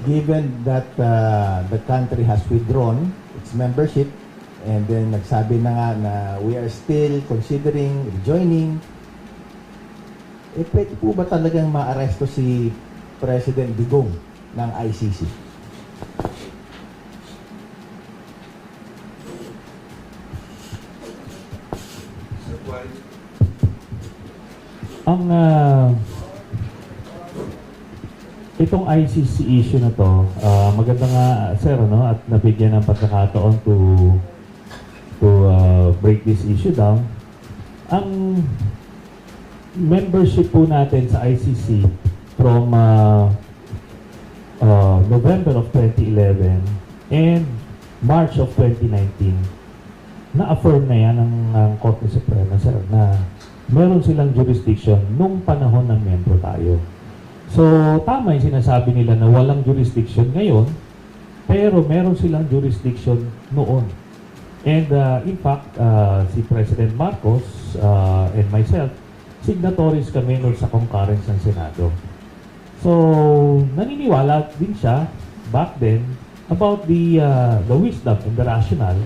given that the country has withdrawn its membership, and then nagsabi na nga na we are still considering rejoining, pwede po ba talagang maaresto si President Digong ng ICC? Ang itong ICC issue na to, maganda nga sir, no, at nabigyan ng pagkakataon to break this issue down. Ang membership po natin sa ICC from November of 2011 and March of 2019, na-affirm na yan ng Korte Suprema, sir, na meron silang jurisdiction nung panahon ng membro tayo. So, tama yung sinasabi nila na walang jurisdiction ngayon, pero meron silang jurisdiction noon. And in fact, si President Marcos and myself, signatories kami nun sa concurrence ng Senado. So, naniniwala din siya back then about the wisdom and the rationale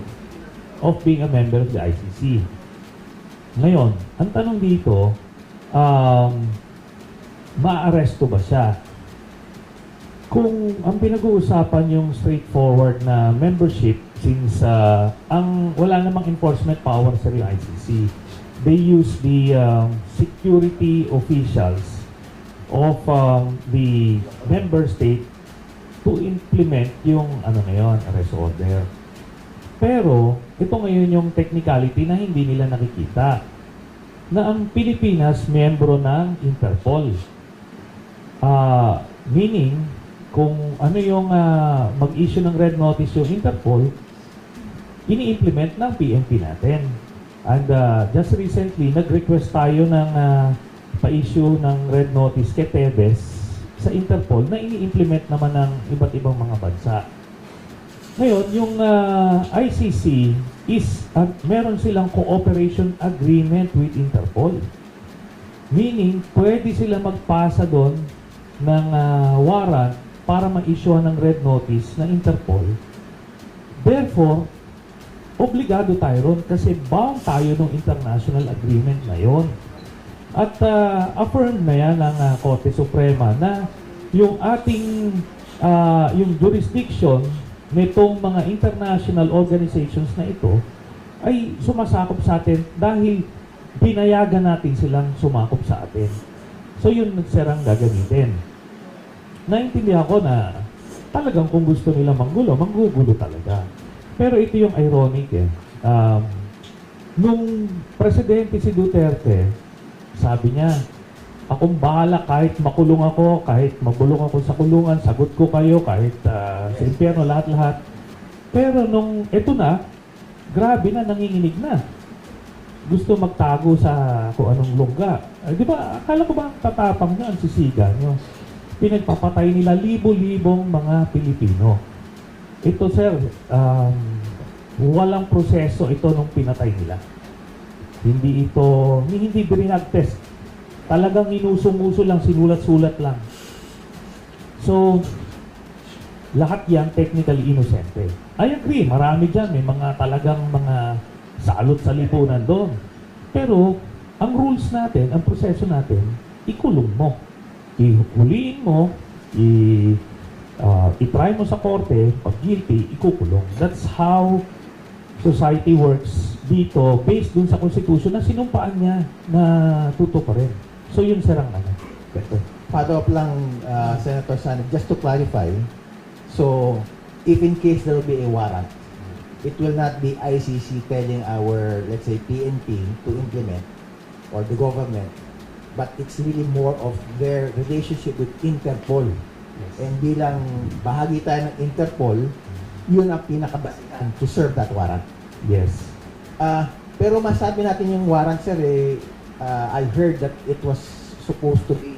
of being a member of the ICC. Ngayon, ang tanong dito, maaresto ba siya? Kung ang pinag-uusapan yung straightforward na membership, since wala namang enforcement power sa ICC, they use the security officials of the member state to implement yung arrest order. Pero, ito ngayon yung technicality na hindi nila nakikita. Na ang Pilipinas, miyembro ng Interpol. Meaning, kung ano yung mag-issue ng red notice yung Interpol, ini-implement ng PNP natin. And just recently, nag-request tayo ng pa-issue ng red notice kay Tebes sa Interpol na ini-implement naman ng iba't ibang mga bansa. Ngayon, yung ICC is, meron silang cooperation agreement with Interpol. Meaning, pwede sila magpasa doon ng warrant para ma-issue ng red notice ng Interpol. Therefore, obligado tayo ron kasi bound tayo ng international agreement na yon. At affirmed na yan ng Korte Suprema na yung ating yung jurisdiction nitong mga international organizations na ito ay sumasakop sa atin dahil pinayagan natin silang sumakop sa atin. So yun serang gagamitin. Naintindihan ko na talagang kung gusto nila manggulo, manggugulo talaga. Pero ito yung ironic nung presidente si Duterte, sabi niya, akong bahala kahit makulong ako, kahit mabulong ako sa kulungan, sagot ko kayo, kahit sa impyerno, lahat-lahat. Pero nung ito na, grabe na, nanginginig na. Gusto magtago sa kung anong lungga. Di ba, akala ko ba tatapang nyo, ang sisiga nyo? Pinagpapatay nila libo-libong mga Pilipino. Ito, sir, walang proseso ito nung pinatay nila. Hindi binag-test. Talagang inuso-muso lang, sinulat-sulat lang. So, lahat yan technically innocente. I agree, marami dyan. May mga talagang mga salot sa lipunan doon. Pero, ang rules natin, ang proseso natin, ikulong mo. Ihuliin mo, i-try mo sa korte, pag guilty, ikukulong. That's how society works dito based dun sa konstitusyon na sinumpaan niya na tutuparin. So yun sir ang Follow up lang, Senator Sanib, just to clarify. So, if in case there will be a warrant, it will not be ICC telling our, let's say, PNP to implement or the government, but it's really more of their relationship with Interpol. Yes. And bilang bahagi tayo ng Interpol, yun ang pinakabasihan to serve that warrant. Yes. Pero masabi natin yung warrant, sir, I heard that it was supposed to be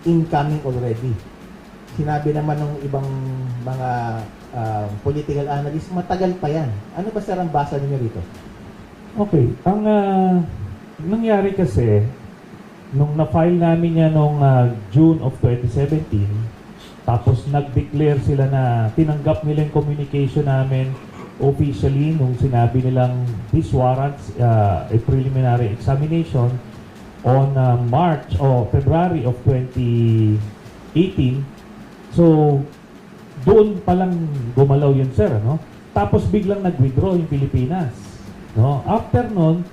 incoming already. Sinabi naman ng ibang mga political analysts, matagal pa yan. Ano ba, sir, ang basa niyo rito? Okay. Ang nangyari kasi, nung na-file namin yan noong June of 2017, Tapos nag-declare sila na tinanggap nila yung communication namin officially nung sinabi nilang this warrants a preliminary examination on March o February of 2018. So, doon palang gumalaw yun, sir, ano? Tapos biglang nag-withdraw yung Pilipinas, no? After nun,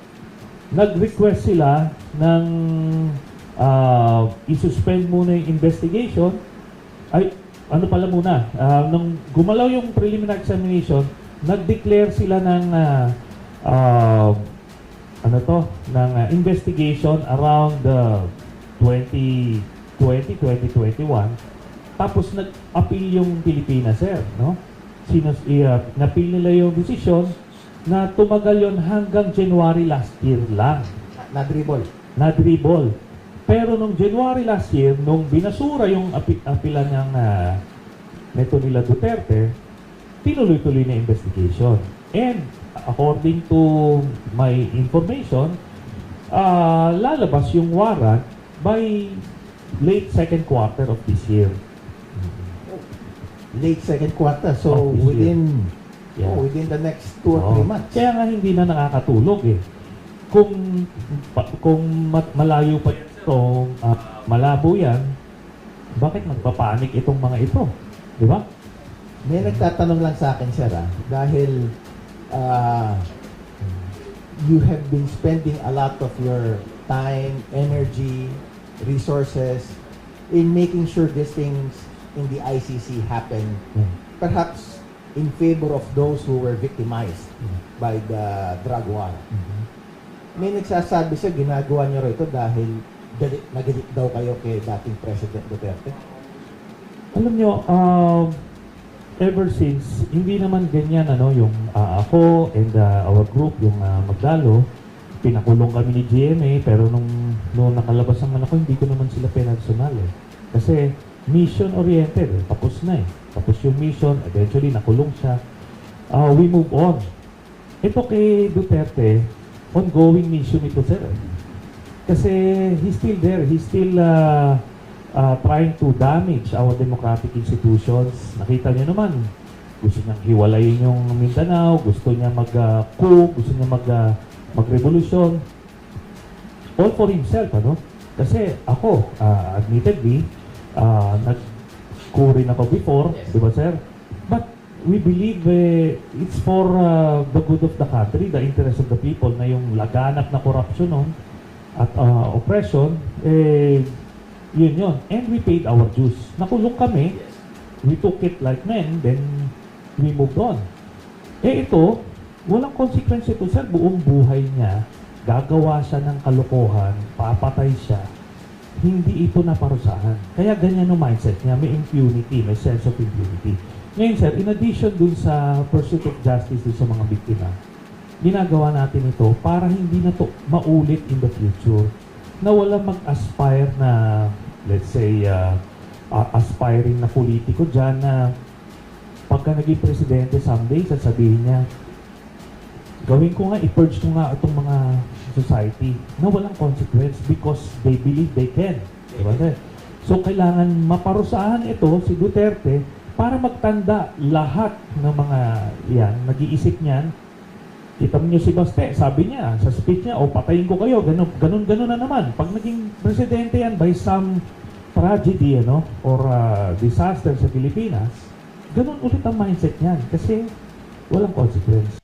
nag-request sila ng i-suspend muna yung investigation. Ay, ano pala muna, nung gumalaw yung preliminary examination, nag-declare sila ng investigation around 2021. Tapos nag-appeal yung Pilipinas, sir, no? Napil nila yung decision na tumagal yon hanggang January last year lang. Na-dribble. Pero nung January last year, nung binasura yung apilan ng neto nila Duterte, tinuloy-tuloy na investigation. And according to my information, lalabas yung warrant by late second quarter of this year. Late second quarter. So, Of this within Yeah. within the next 2 or 3 months. Kaya nga hindi na nakakatulog eh. Kung malayo pa itong malabo yan, bakit magpapanik itong mga ito? Di ba? May nagtatanong lang sa akin, sir, dahil you have been spending a lot of your time, energy, resources in making sure these things in the ICC happen, perhaps in favor of those who were victimized by the drug war. May nagsasabi siya, ginagawa niyo ito dahil nagalit daw kayo kay dating President Duterte. Alam nyo, ever since, hindi naman ganyan, yung ako and our group, yung Magdalo, pinakulong kami ni GMA, pero nung nakalabas naman ako, hindi ko naman sila personal eh. Kasi mission-oriented, tapos na eh. Tapos yung mission, eventually nakulong siya. We move on. Ito kay Duterte, ongoing mission ito, sir. Kasi he's still there. He's still trying to damage our democratic institutions. Nakita niyo naman, gusto niyang hiwalayin yung Mindanao, gusto niya mag-coup, gusto niya mag-revolution. All for himself, ano? Kasi ako, admittedly, nag-coup rin ako before, di ba, sir? But we believe it's for the good of the country, the interest of the people, na yung laganap na corruption nun at oppression, yun. And we paid our dues. Nakulong kami, we took it like men, then we moved on. Ito, walang consequence ito, sir. Buong buhay niya, gagawa siya ng kalokohan, papatay siya. Hindi ito naparusahan. Kaya ganyan ang mindset niya. May impunity, may sense of impunity. Ngayon, sir, in addition dun sa pursuit of justice dun sa mga biktima, ginagawa natin ito para hindi na to maulit in the future. Na wala mag-aspire na, let's say, aspiring na politiko dyan na pagka naging presidente someday, sasabihin niya, gawin ko nga, i-purge ko nga itong mga society na walang consequence because they believe they can. Diba? So, kailangan maparusahan ito, si Duterte, para magtanda lahat ng mga yan, nag-iisip niyan. Kita mo niyo si Baste, sabi niya, sa speech niya, patayin ko kayo, ganun na naman. Pag naging presidente yan by some tragedy, or disaster sa Pilipinas, ganun ulit ang mindset niyan kasi walang consequence.